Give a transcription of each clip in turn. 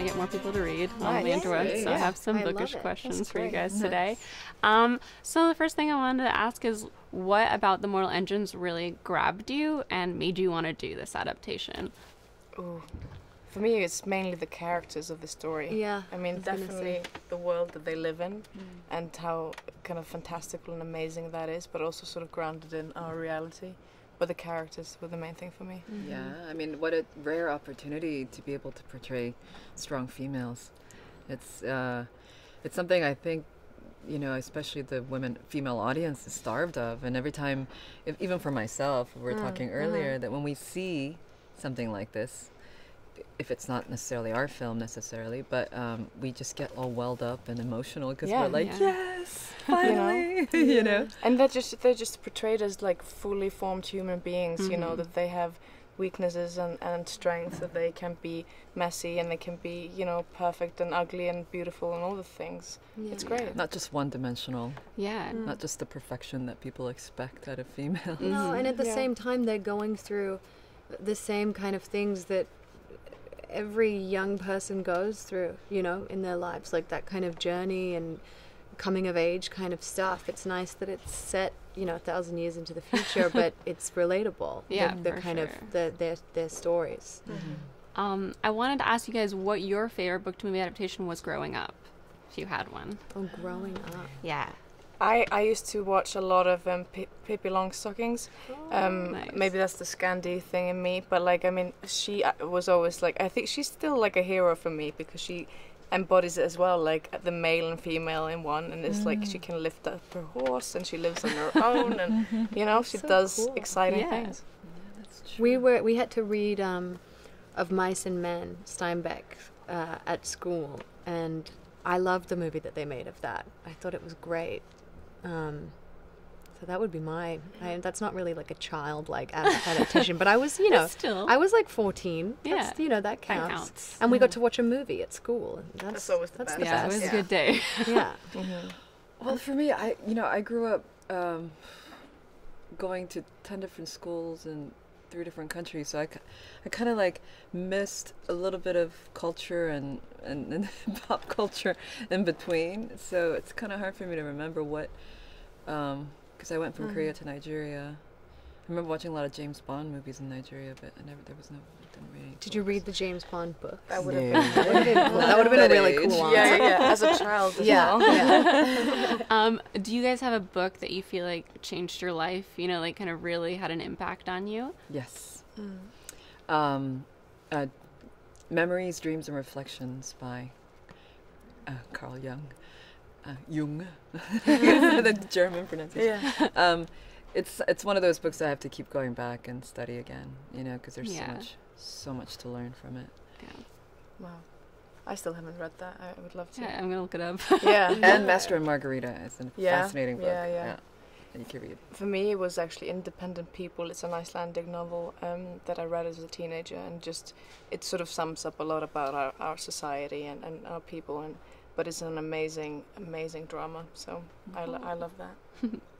get more people to read on Nice. Mandorah. So I have some I love bookish it. questions That's for you great. guys today. So the first thing I wanted to ask is, what about the Mortal Engines really grabbed you and made you want to do this adaptation? Ooh. For me, it's mainly the characters of the story. Yeah, I mean, I was gonna definitely the world that they live in and how kind of fantastical and amazing that is, but also sort of grounded in our reality. But the characters were the main thing for me. Yeah, I mean, what a rare opportunity to be able to portray strong females. It's something I think, you know, especially the female audience is starved of. And every time, even for myself, we were talking earlier, that when we see something like this, if it's not necessarily our film necessarily, but we just get all welled up and emotional because we're like, yes, finally, you know. And they're just portrayed as like fully formed human beings, you know, that they have weaknesses and strengths, that they can be messy and they can be, you know, perfect and ugly and beautiful and all the things. It's great. Not just one-dimensional. Yeah. Not just the perfection that people expect out of females. No, and at the same time, they're going through the same kind of things that every young person goes through, you know, in their lives, like that kind of journey and coming of age kind of stuff. It's nice that it's set, you know, 1,000 years into the future, but it's relatable. Yeah, the for kind sure. of their stories. I wanted to ask you guys what your favorite book to movie adaptation was growing up, if you had one. Oh, growing up. Yeah. I used to watch a lot of Pippi Longstockings. Nice. Maybe that's the Scandi thing in me, but like, I mean, she was always like, I think she's still like a hero for me because she embodies it as well, like the male and female in one, and it's like she can lift up her horse and she lives on her own, and you know, she So does cool. exciting things. Yeah, that's true. We had to read Of Mice and Men, Steinbeck, at school, and I loved the movie that they made of that. I thought it was great. So that would be that's not really like a childlike adaptation, but I was, you know, Still. I was like 14. Yeah. That's, you know, that counts. counts. And we got to watch a movie at school. And That's always the best. Yeah, it was a good day. Yeah. Well, for me, I grew up going to 10 different schools in 3 different countries, so I kind of like missed a little bit of culture and pop culture in between, so it's kind of hard for me to remember what, because I went from Korea to Nigeria. I remember watching a lot of James Bond movies in Nigeria, but I didn't read any Did you books. read the James Bond book? That would have No. been That would have been a really age. cool one. yeah, as a child as well. Yeah. Do you guys have a book that you feel like changed your life, you know, like kind of really had an impact on you? Yes. Memories, Dreams, and Reflections by Carl Jung. Jung, the German pronunciation. Yeah. It's one of those books I have to keep going back and study again, you know, because there's Yeah. so much to learn from it. Yeah. Wow. I still haven't read that. I would love to. Yeah, I'm gonna look it up. Yeah. And Master and Margarita is a Yeah, fascinating book. yeah. And you can read. For me, it was actually Independent People. It's an Icelandic novel that I read as a teenager, and just it sort of sums up a lot about our society and our people, but it's an amazing drama. So I love that.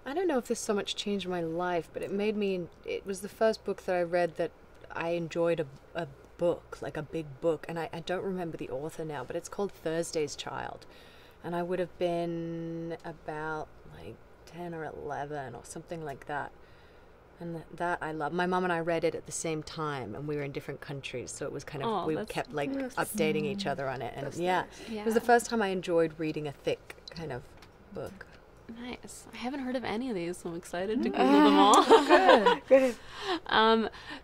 I don't know if this so much changed my life, but it was the first book that I read that I enjoyed a book, like a big book, and I don't remember the author now, but it's called Thursday's Child, and I would have been about like 10 or 11 or something like that, and that I love. My mom and I read it at the same time, and we were in different countries, so it was kind of, we kept like updating each other on it, and it was the first time I enjoyed reading a thick kind of book. Nice. I haven't heard of any of these, so I'm excited to Google them all. Good.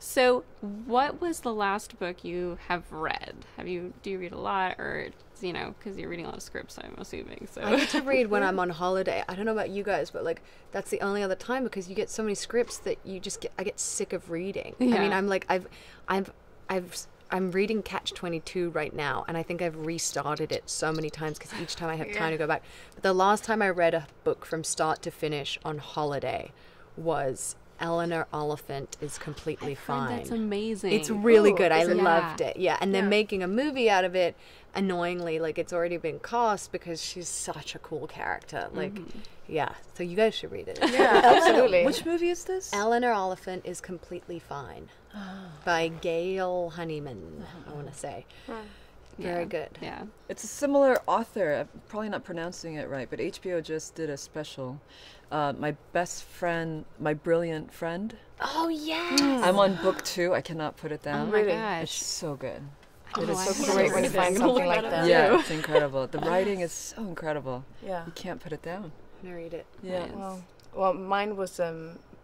So what was the last book you have read? Do you read a lot, or, you know, because you're reading a lot of scripts, I'm assuming, so. I get to read when I'm on holiday. I don't know about you guys, but like that's the only other time, because you get so many scripts that I get sick of reading. Yeah. I mean, I'm like I'm reading Catch-22 right now, and I think I've restarted it so many times because each time I have time to go back. But the last time I read a book from start to finish on holiday was Eleanor Oliphant is Completely Fine. That's amazing. It's really good. I is it? loved it. Yeah, and they're Yeah. making a movie out of it. Annoyingly, like it's already been cast because she's such a cool character. Like, yeah. So you guys should read it. Yeah, absolutely. Which movie is this? Eleanor Oliphant is Completely Fine by Gail Honeyman. I want to say Very good. Yeah. It's a similar author. I'm probably not pronouncing it right, but HBO just did a special. My best friend, my brilliant friend. Oh yes. I'm on book 2. I cannot put it Oh down. my Really? gosh. It's so good. Oh, It is I so haven't great when you read it. find I'm gonna something look like that up that. too. Yeah, it's incredible. The writing is so incredible. Yeah. You can't put it down. I'm gonna read it. Yeah. Nice. Well, mine was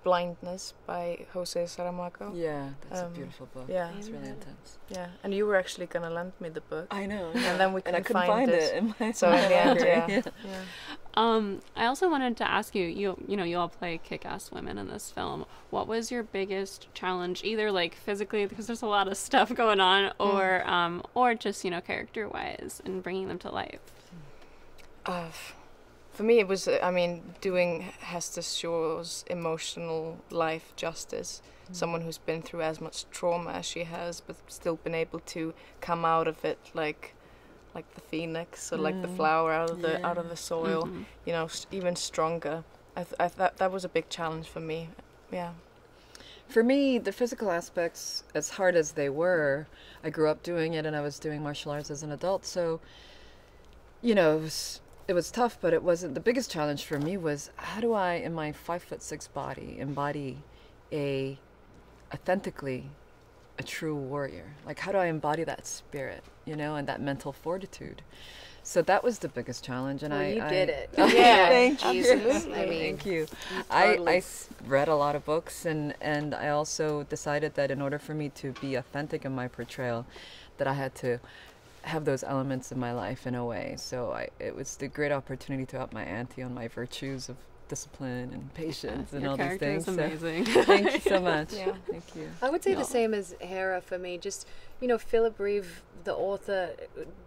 Blindness by Jose Saramago. Yeah, that's a Um, beautiful book. yeah. It's really intense. Yeah, and you were actually gonna lend me the book. I know. And then we and I couldn't couldn't find find it it. in my So in the end, library. yeah. I also wanted to ask you, you all play kick-ass women in this film. What was your biggest challenge, either like physically, because there's a lot of stuff going on, or just, character-wise and bringing them to life? For me, it was, doing Hester Shaw's emotional life justice. Someone who's been through as much trauma as she has, but still been able to come out of it like the phoenix, or like the flower out of the soil. Mm-hmm. Even stronger. I thought that was a big challenge for me. Yeah. For me, the physical aspects, as hard as they were, I grew up doing it, and I was doing martial arts as an adult. So, it was tough, but it wasn't. The biggest challenge for me was, how do I, in my 5'6" body, embody authentically a true warrior? Like, how do I embody that spirit, and that mental fortitude? So that was the biggest challenge, and You did it. Yeah, thank you. absolutely. I mean, Thank you. totally- I read a lot of books, and I also decided that in order for me to be authentic in my portrayal, that I had to have those elements in my life in a way. So it was the great opportunity to up my ante on my virtues of discipline and patience and Your all these character things. is So amazing. thank you so much. Yeah. Thank you. I would say No. the same as Hera for me. Just, Philip Reeve, the author,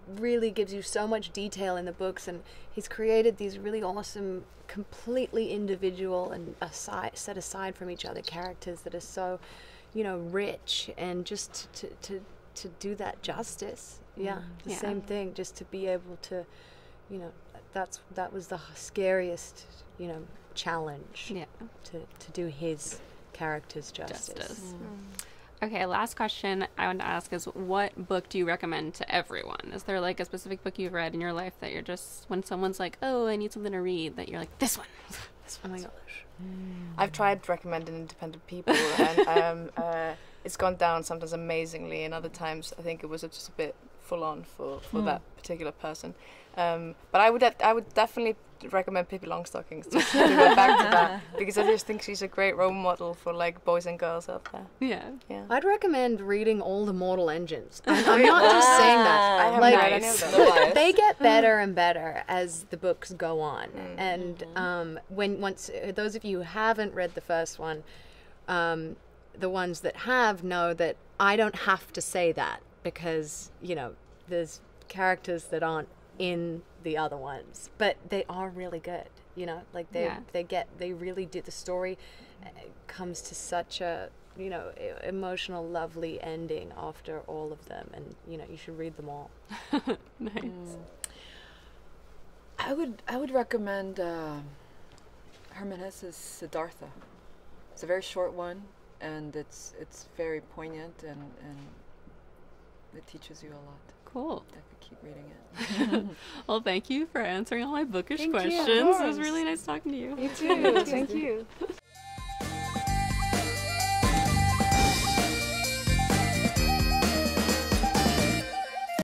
really gives you so much detail in the books, and he's created these really awesome, completely individual and set aside from each other characters that are so, rich, and just to do that justice. Yeah, the Yeah. same thing. Just to be able to, that was the scariest, challenge. Yeah. To do his character's justice. Justice. Okay, last question I want to ask is, what book do you recommend to everyone? Is there like a specific book you've read in your life that you're just, when someone's like, oh, I need something to read, that you're like, this one. Oh my gosh. I've tried recommending independent people, and it's gone down sometimes amazingly, and other times I think it was just a bit full on for that particular person. But I would definitely recommend Pippi Longstockings to go back to that, because I just think she's a great role model for like boys and girls out there. Yeah. Yeah. I'd recommend reading all the Mortal Engines. I'm not just saying that. I haven't Like, read any of No them. bias. they get better and better as the books go on. And once those of you who haven't read the first one, the ones that have know that I don't have to say that, because there's characters that aren't in the other ones, but they are really good. Like they really do. The story comes to such a emotional, lovely ending after all of them, and you should read them all. Nice. I would recommend Herman Hesse's Siddhartha. It's a very short one, and it's very poignant, and it teaches you a lot. Cool. I could keep reading it. Well, thank you for answering all my bookish Thank you, of questions. It was course. really nice talking to you. You too. Thank you.